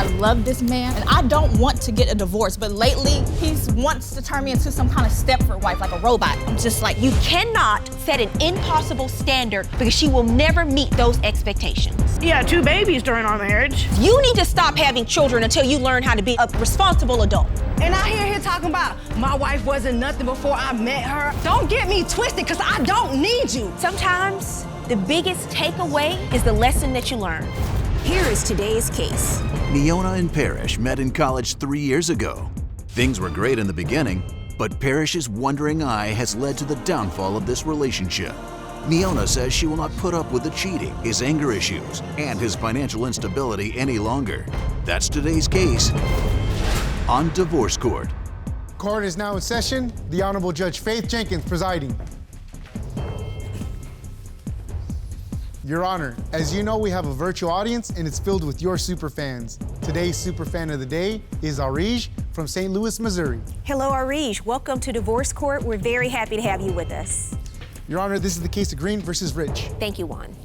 I love this man, and I don't want to get a divorce, but lately, he wants to turn me into some kind of Stepford wife, like a robot. I'm just like, you cannot set an impossible standard because she will never meet those expectations. He had 2 babies during our marriage. You need to stop having children until you learn how to be a responsible adult. And I hear him talking about my wife wasn't nothing before I met her. Don't get me twisted, because I don't need you. Sometimes the biggest takeaway is the lesson that you learn. Here is today's case. Neona and Parrish met in college 3 years ago. Things were great in the beginning, but Parrish's wandering eye has led to the downfall of this relationship. Neona says she will not put up with the cheating, his anger issues, and his financial instability any longer. That's today's case on Divorce Court. Court is now in session. The Honorable Judge Faith Jenkins presiding. Your Honor, as you know, we have a virtual audience and it's filled with your super fans. Today's super fan of the day is Parrish from St. Louis, Missouri. Hello, Parrish. Welcome to Divorce Court. We're very happy to have you with us. Your Honor, this is the case of Green versus Rich. Thank you, Juan.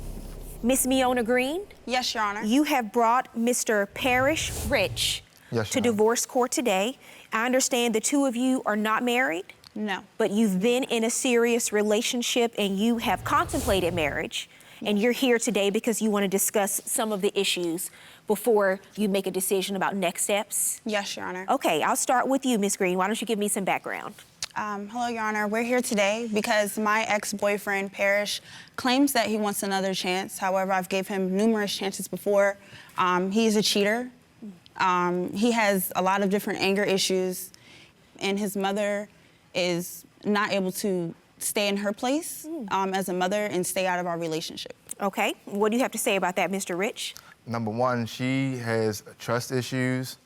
Miss Neona Green? Yes, Your Honor. You have brought Mr. Parrish Rich to Divorce Court today. I understand the two of you are not married? No. But you've been in a serious relationship and you have contemplated marriage. And you're here today because you want to discuss some of the issues before you make a decision about next steps? Yes, Your Honor. Okay, I'll start with you, Ms. Green. Why don't you give me some background? Hello, Your Honor. We're here today because my ex-boyfriend, Parrish, claims that he wants another chance. However, I've gave him numerous chances before. He's a cheater. He has a lot of different anger issues, and his mother is not able to stay in her place as a mother and stay out of our relationship. Okay, what do you have to say about that, Mr. Rich? Number one, she has trust issues.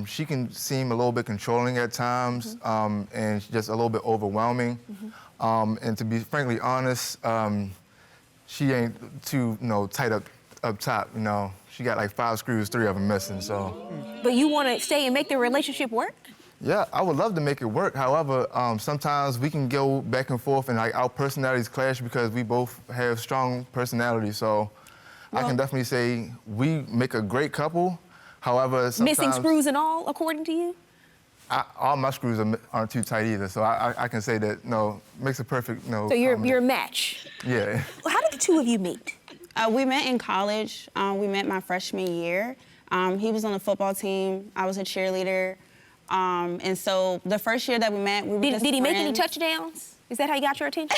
She can seem a little bit controlling at times, and she's just a little bit overwhelming. And to be frankly honest, she ain't too, tight up top. She got like 5 screws, 3 of them missing. So. But you want to stay and make the relationship work? Yeah, I would love to make it work. However, sometimes we can go back and forth and our personalities clash because we both have strong personalities. So I can definitely say we make a great couple. However, sometimes... Missing screws and all, according to you? All my screws aren't too tight either. So I can say that, makes a perfect, So you're a match? Yeah. How did the two of you meet? We met in college. We met my freshman year. He was on the football team. I was a cheerleader. And so the first year that we met, we were just Did he friends. make any touchdowns? Is that how he got your attention?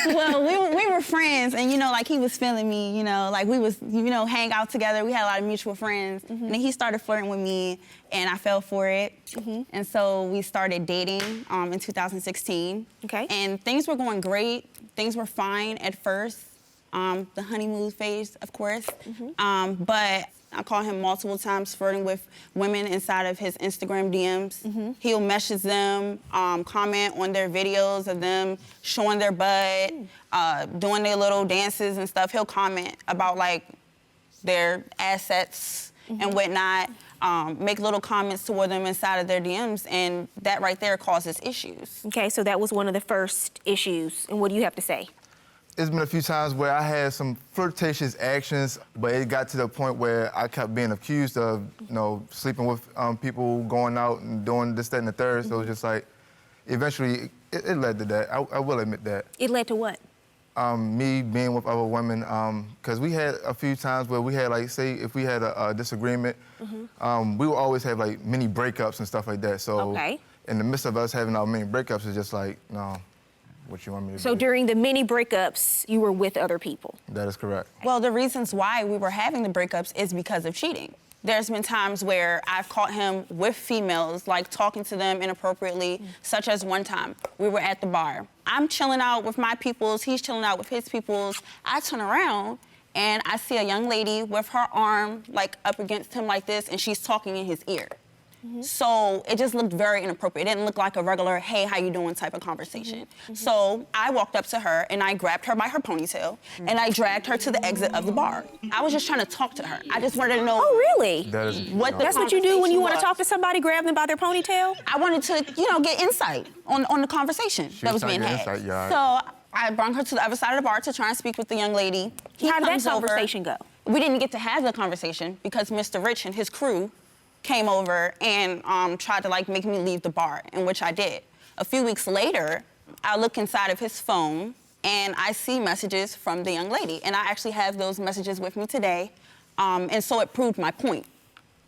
Well, we were friends, and he was feeling me, we was, hang out together. We had a lot of mutual friends, and then he started flirting with me, and I fell for it. And so we started dating in 2016. Okay. And things were going great. Things were fine at first. The honeymoon phase, of course. But I caught him multiple times flirting with women inside of his Instagram DMs. He'll message them, comment on their videos of them showing their butt, doing their little dances and stuff. He'll comment about their assets and whatnot, make little comments toward them inside of their DMs, and that right there causes issues. Okay, so that was one of the first issues. And what do you have to say? It's been a few times where I had some flirtatious actions, but it got to the point where I kept being accused of, sleeping with people, going out and doing this, that, and the third. So it was just eventually, it led to that. I will admit that. It led to what? Me being with other women, because we had a few times where we had, say, if we had a disagreement, we would always have, mini breakups and stuff like that. So in the midst of us having our mini breakups, it's just no. What you want me to do. So during the many breakups, you were with other people? That is correct. Well, the reasons why we were having the breakups is because of cheating. There's been times where I've caught him with females, talking to them inappropriately, such as one time. We were at the bar. I'm chilling out with my peoples, he's chilling out with his peoples. I turn around and I see a young lady with her arm up against him like this, and she's talking in his ear. So it just looked very inappropriate. It didn't look like a regular, hey, how you doing type of conversation. So I walked up to her and I grabbed her by her ponytail and I dragged her to the exit of the bar. I was just trying to talk to her. I just wanted to know. Oh, really? That's what you do when you want to talk to somebody, grab them by their ponytail? I wanted to, get insight on the conversation that was being had. So I brought her to the other side of the bar to try and speak with the young lady. How did that conversation go? We didn't get to have the conversation because Mr. Rich and his crew came over and tried to like make me leave the bar, in which I did. A few weeks later, I look inside of his phone and I see messages from the young lady. And I actually have those messages with me today. And so it proved my point.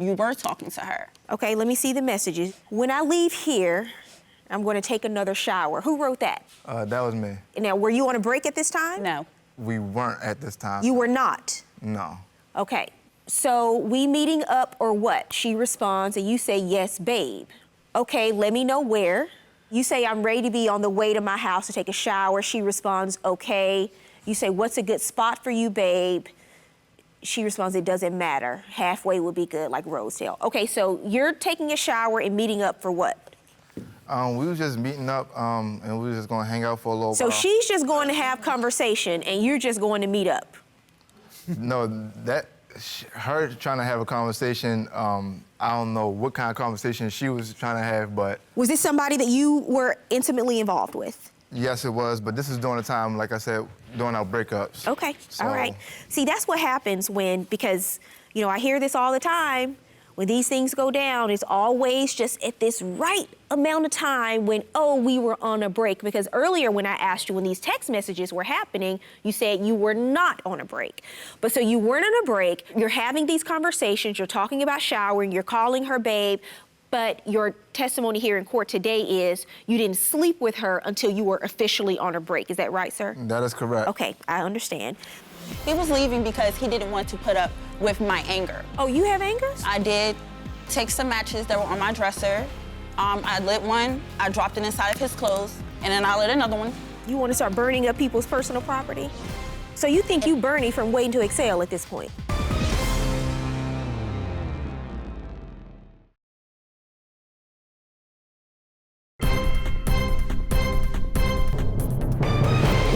You were talking to her. Okay, let me see the messages. When I leave here, I'm going to take another shower. Who wrote that? That was me. Now, were you on a break at this time? No. We weren't at this time. You were not? No. Okay, so we meeting up or what? She responds and you say, yes, babe. Okay, let me know where. You say, I'm ready to be on the way to my house to take a shower. She responds, okay. You say, what's a good spot for you, babe? She responds, it doesn't matter. Halfway would be good, like Rosedale. Okay, so you're taking a shower and meeting up for what? We was just meeting up, and we was just gonna hang out for a little while. So she's just going to have conversation and you're just going to meet up? No, her trying to have a conversation, I don't know what kind of conversation she was trying to have, but... Was this somebody that you were intimately involved with? Yes, it was, but this is during the time, like I said, during our breakups. Okay, So- all right. See, that's what happens because, you know, I hear this all the time. When these things go down, it's always just at this right amount of time when, oh, we were on a break. Because earlier when I asked you when these text messages were happening, you said you were not on a break. But so you weren't on a break, you're having these conversations, you're talking about showering, you're calling her babe, but your testimony here in court today is you didn't sleep with her until you were officially on a break. Is that right, sir? That is correct. Okay, I understand. He was leaving because he didn't want to put up with my anger. Oh, you have angers? I did take some matches that were on my dresser. I lit one, I dropped it inside of his clothes, and then I lit another one. You want to start burning up people's personal property? So you think you Bernie from Waiting to Exhale at this point?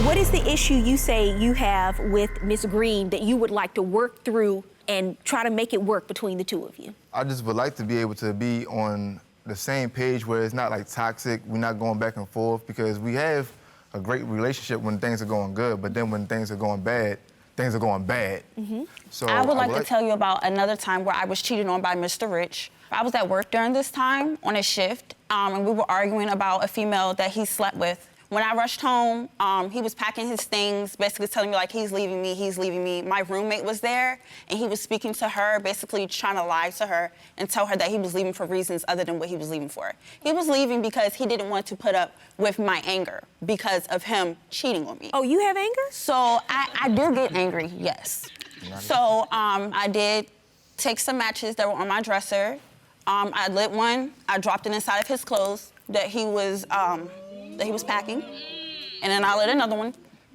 What is the issue you say you have with Miss Green that you would like to work through and try to make it work between the two of you? I just would like to be able to be on the same page where it's not like toxic, we're not going back and forth, because we have a great relationship when things are going good, but then when things are going bad, things are going bad. Mm-hmm. So I would like to tell you about another time where I was cheated on by Mr. Rich. I was at work during this time on a shift, and we were arguing about a female that he slept with. When I rushed home, he was packing his things, basically telling me, like, he's leaving me, he's leaving me. My roommate was there, and he was speaking to her, basically trying to lie to her and tell her that he was leaving for reasons other than what he was leaving for. He was leaving because he didn't want to put up with my anger because of him cheating on me. Oh, you have anger? So I do get angry, yes. So I did take some matches that were on my dresser. I lit one, I dropped it inside of his clothes that he was packing, and then I lit another one,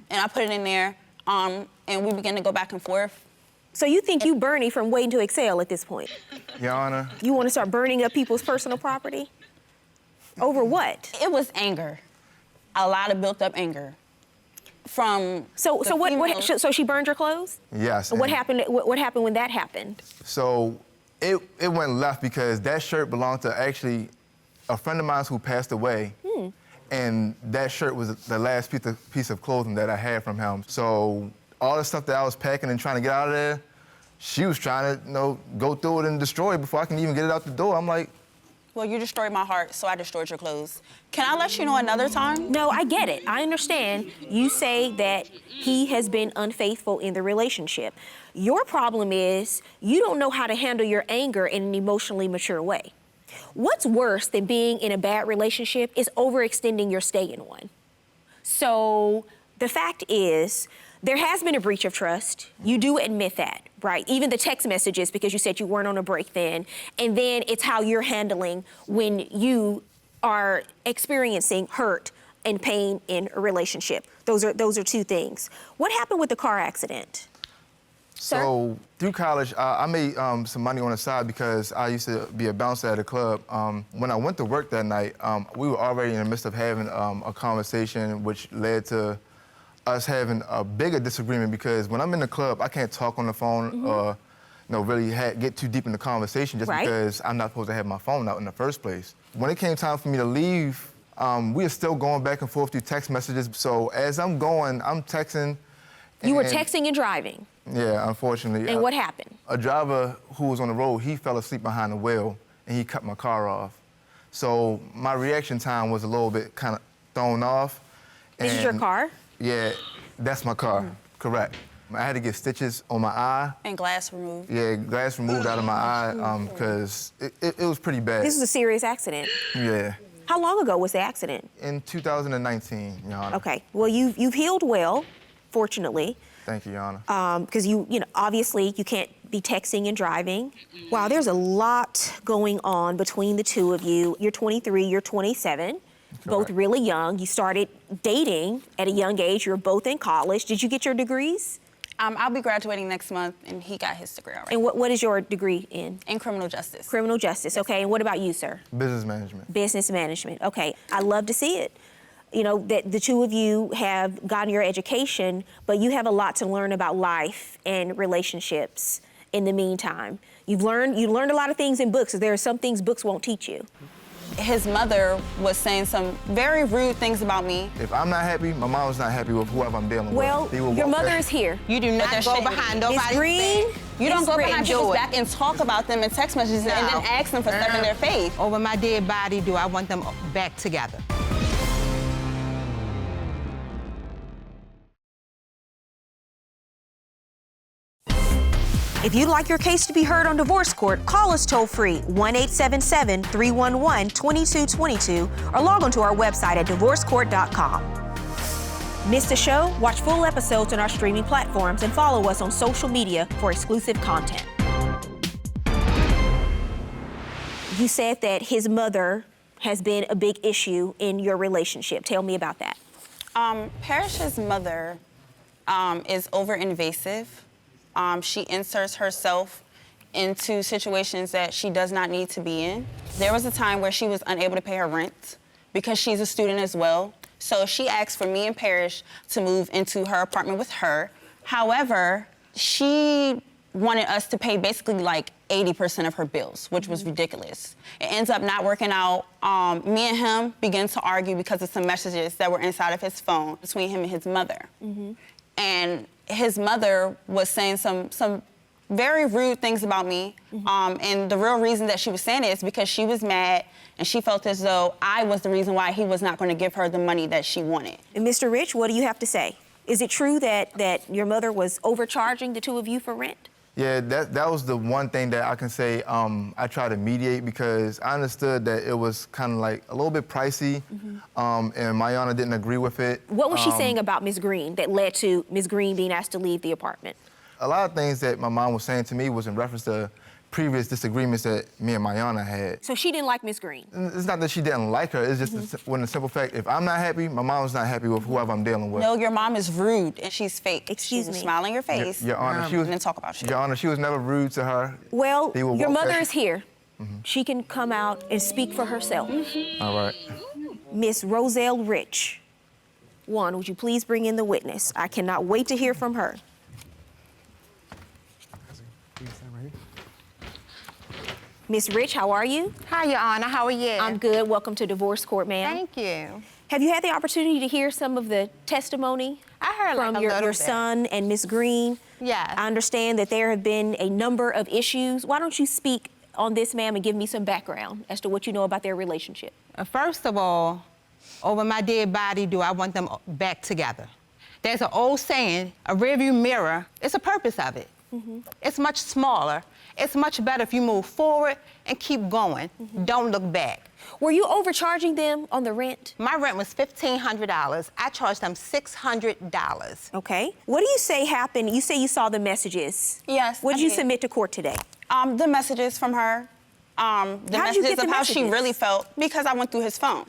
and I put it in there, and we began to go back and forth. So you think you Bernie from Waiting to Exhale at this point? Your Honor. You want to start burning up people's personal property? Over what? It was anger, a lot of built up anger. From So she burned your clothes? Yes. And what happened? What happened when that happened? So it went left because that shirt belonged to actually a friend of mine who passed away. And that shirt was the last piece of clothing that I had from him. So all the stuff that I was packing and trying to get out of there, she was trying to, go through it and destroy it before I can even get it out the door. I'm like, well, you destroyed my heart, so I destroyed your clothes. Can I let you know another time? No, I get it. I understand. You say that he has been unfaithful in the relationship. Your problem is you don't know how to handle your anger in an emotionally mature way. What's worse than being in a bad relationship is overextending your stay in one. So the fact is, there has been a breach of trust. You do admit that, right? Even the text messages, because you said you weren't on a break then. And then it's how you're handling when you are experiencing hurt and pain in a relationship. Those are two things. What happened with the car accident? So through college, I made some money on the side because I used to be a bouncer at a club. When I went to work that night, we were already in the midst of having a conversation, which led to us having a bigger disagreement because when I'm in the club, I can't talk on the phone or really get too deep in the conversation just because I'm not supposed to have my phone out in the first place. When it came time for me to leave, we were still going back and forth through text messages. So as I'm going, I'm texting. You were texting and driving? Yeah, unfortunately. And what happened? A driver who was on the road, he fell asleep behind the wheel and he cut my car off. So my reaction time was a little bit kind of thrown off. This is your car? Yeah, that's my car, correct. I had to get stitches on my eye. And glass removed. Yeah, glass removed out of my eye because it was pretty bad. This was a serious accident. Yeah. How long ago was the accident? In 2019, Your Honor. Okay, well, you've healed well, fortunately. Thank you, Your Honor. Because you know, obviously you can't be texting and driving. Wow, there's a lot going on between the two of you. You're 23, you're 27, both really young. You started dating at a young age. You were both in college. Did you get your degrees? I'll be graduating next month, and he got his degree already. And what is your degree in? In criminal justice. Criminal justice, okay. And what about you, sir? Business management. Business management, okay. I love to see it. You know, that the two of you have gotten your education, but you have a lot to learn about life and relationships in the meantime. You learned a lot of things in books. There are some things books won't teach you. His mother was saying some very rude things about me. If I'm not happy, my mom's not happy with whoever I'm dealing Well, with. Well, your mother is here. You do not go behind nobody's Ms. Green, You don't go behind people's do it. back and talk about them in text messages and then ask them for stuff in their face. Over my dead body, do I want them back together? if you'd like your case to be heard on divorce court, call us toll-free, 1-877-311-2222, or log on to our website at divorcecourt.com. Miss the show? Watch full episodes on our streaming platforms and follow us on social media for exclusive content. You said that his mother has been a big issue in your relationship. Tell me about that. Parrish's mother is over-invasive. She inserts herself into situations that she does not need to be in. There was a time where she was unable to pay her rent because she's a student as well. So she asked for me and Parrish to move into her apartment with her. However, she wanted us to pay basically like 80% of her bills, which was ridiculous. It ends up not working out. Me and him began to argue because of some messages that were inside of his phone between him and his mother. And his mother was saying some very rude things about me. And the real reason that she was saying it is because she was mad and she felt as though I was the reason why he was not going to give her the money that she wanted. And Mr. Rich, what do you have to say? Is it true that your mother was overcharging the two of you for rent? Yeah, that was the one thing that I can say I tried to mediate because I understood that it was kind of like a little bit pricey, and Mayana didn't agree with it. What was she saying about Ms. Green that led to Ms. Green being asked to leave the apartment? A lot of things that my mom was saying to me was in reference to previous disagreements that me and Mayana had. So she didn't like Ms. Green? It's not that she didn't like her, it's just when the simple fact, if I'm not happy, my mom's not happy with whoever I'm dealing with. No, your mom is rude and she's fake. Excuse she me. will smile in your face. Your Honor, she was, and then talk about you. Your Honor, she was never rude to her. Well, They will your walk mother back- is here. She can come out and speak for herself. All right. Miss Roselle Rich. One, would you please bring in the witness? I cannot wait to hear from her. Miss Rich, how are you? Hi, Your Honor. How are you? I'm good. Welcome to divorce court, ma'am. Thank you. Have you had the opportunity to hear some of the testimony I heard from like a your little bit. son and Miss Green? Yes. I understand that there have been a number of issues. Why don't you speak on this, ma'am, and give me some background as to what you know about their relationship? First of all, over my dead body, do I want them back together? There's an old saying, a rearview mirror, it's a purpose of it. It's much smaller. It's much better if you move forward and keep going. Don't look back. Were you overcharging them on the rent? My rent was $1,500. I charged them $600. Okay. What do you say happened? You say you saw the messages. Yes, What I did you did. submit to court today? The messages from her, the How'd you messages get the of how she messages? really felt because I went through his phone.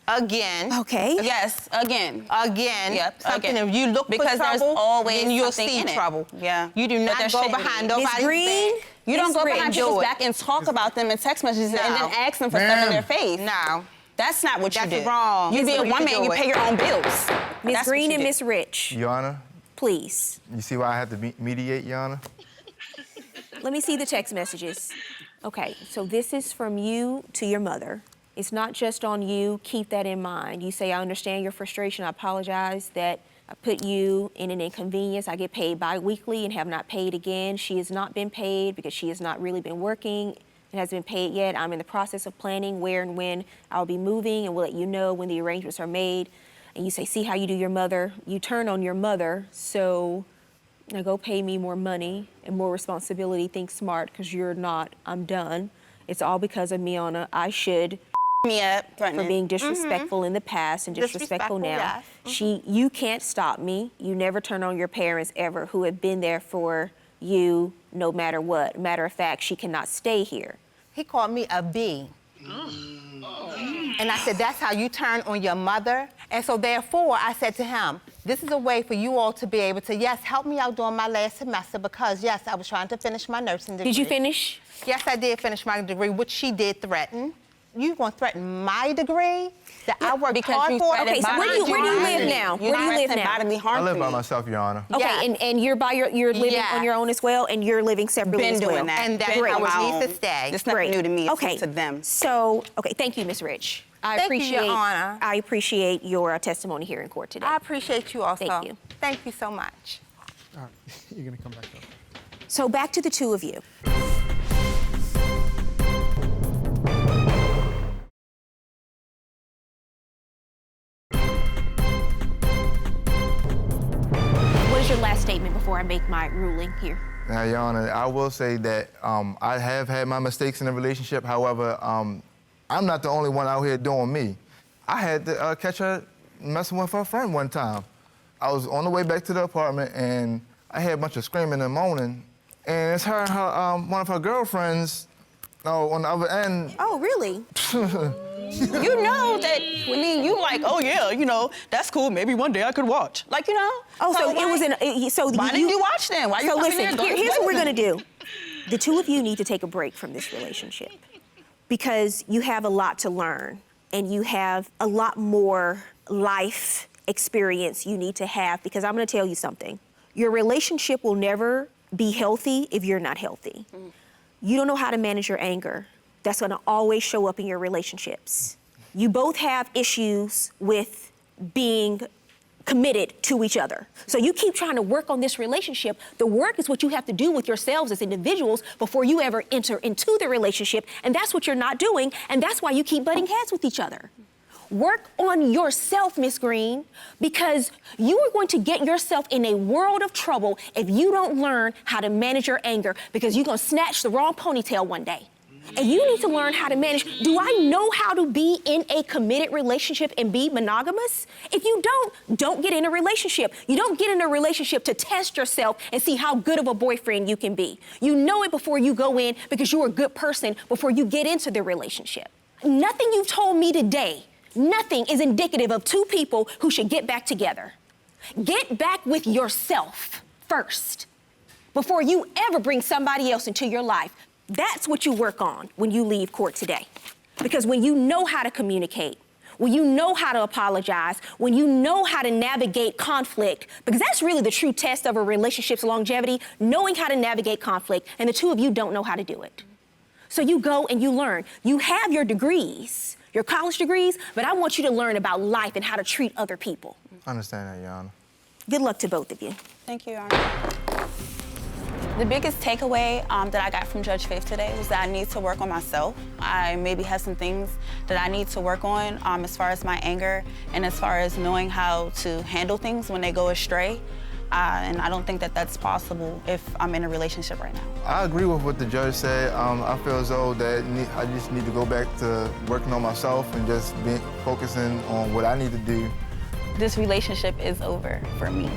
Again. Okay. Yes, again. Again. Yep, Something, again. if you look Because for there's trouble, always then you'll something see in it. trouble. Yeah. You do But not there go shouldn't behind be. Miss nobody's Green? back. You don't Miss go Rich, behind do people's it. back and talk about them in text messages and No. then ask them for stuff in their face. No. That's not what you That's do. wrong. You This be is a what you woman, do you it. pay your own bills. Miss That's what Green you and do. Miss Rich, Your Honor, please. you see why I have to mediate, Your Honor? Let me see the text messages. Okay, so this is from you to your mother. It's not just on you. Keep that in mind. You say, I understand your frustration. I apologize that I put you in an inconvenience. I get paid bi-weekly and have not paid again. She has not been paid because she has not really been working. It hasn't been paid yet. I'm in the process of planning where and when I'll be moving, and we'll let you know when the arrangements are made. And you say, see how you do your mother. You turn on your mother, so now go pay me more money and more responsibility. Think smart, because you're not. I'm done. It's all because of Miona. I should Me up, for being disrespectful in the past and disrespectful now. Yes. You can't stop me. You never turn on your parents ever, who have been there for you no matter what. Matter of fact, she cannot stay here. He called me a B. And I said, that's how you turn on your mother? And so therefore, I said to him, this is a way for you all to be able to, yes, help me out during my last semester because, yes, I was trying to finish my nursing degree. Did you finish? Yes, I did finish my degree, which she did threaten. You gonna threaten my degree that I worked hard for? Okay, so where do you live now? Where do you live now? I live by myself, Your Honor. Okay, Yes. and you're living Yes. on your own as well, and you're living separately Been as well. doing that. And that's Been how on it my needs to own. stay. It's nothing new to me. It's to them. So, okay, thank you, Ms. Rich. I Thank you, appreciate Your Honor. I appreciate your testimony here in court today. I appreciate you also. Thank you. Thank you so much. All right, you're gonna come back up. So back to the two of you. What is your last statement before I make my ruling here? Now, Your Honor, I will say that I have had my mistakes in the relationship. However, I'm not the only one out here doing me. I had to catch her messing with her friend one time. I was on the way back to the apartment, and I heard a bunch of screaming and moaning. And it's her and her, one of her girlfriends on the other end. Oh, really? You know that, I mean, you like, oh yeah, you know, that's cool. Maybe one day I could watch. Like, you know. Oh, so why- it was in. So Why didn't you watch then? Why you So coming listen, here going here's to what we're play gonna with do. The two of you need to take a break from this relationship because you have a lot to learn and you have a lot more life experience you need to have, because I'm gonna tell you something. Your relationship will never be healthy if you're not healthy. You don't know how to manage your anger. That's gonna always show up in your relationships. You both have issues with being committed to each other. So you keep trying to work on this relationship. The work is what you have to do with yourselves as individuals before you ever enter into the relationship, and that's what you're not doing, and that's why you keep butting heads with each other. Work on yourself, Miss Green, because you are going to get yourself in a world of trouble if you don't learn how to manage your anger, because you're gonna snatch the wrong ponytail one day. And you need to learn how to manage. Do I know how to be in a committed relationship and be monogamous? If you don't get in a relationship. You don't get in a relationship to test yourself and see how good of a boyfriend you can be. You know it before you go in because you're a good person before you get into the relationship. Nothing you've told me today, nothing is indicative of two people who should get back together. Get back with yourself first before you ever bring somebody else into your life. That's what you work on when you leave court today. Because when you know how to communicate, when you know how to apologize, when you know how to navigate conflict, because that's really the true test of a relationship's longevity, knowing how to navigate conflict, and the two of you don't know how to do it. So you go and you learn. You have your degrees, your college degrees, but I want you to learn about life and how to treat other people. I understand that, Your Honor. Good luck to both of you. Thank you, Your Honor. The biggest takeaway that I got from Judge Faith today was that I need to work on myself. I maybe have some things that I need to work on as far as my anger and as far as knowing how to handle things when they go astray. And I don't think that that's possible if I'm in a relationship right now. I agree with what the judge said. I feel as though that I just need to go back to working on myself and just focusing on what I need to do. This relationship is over for me.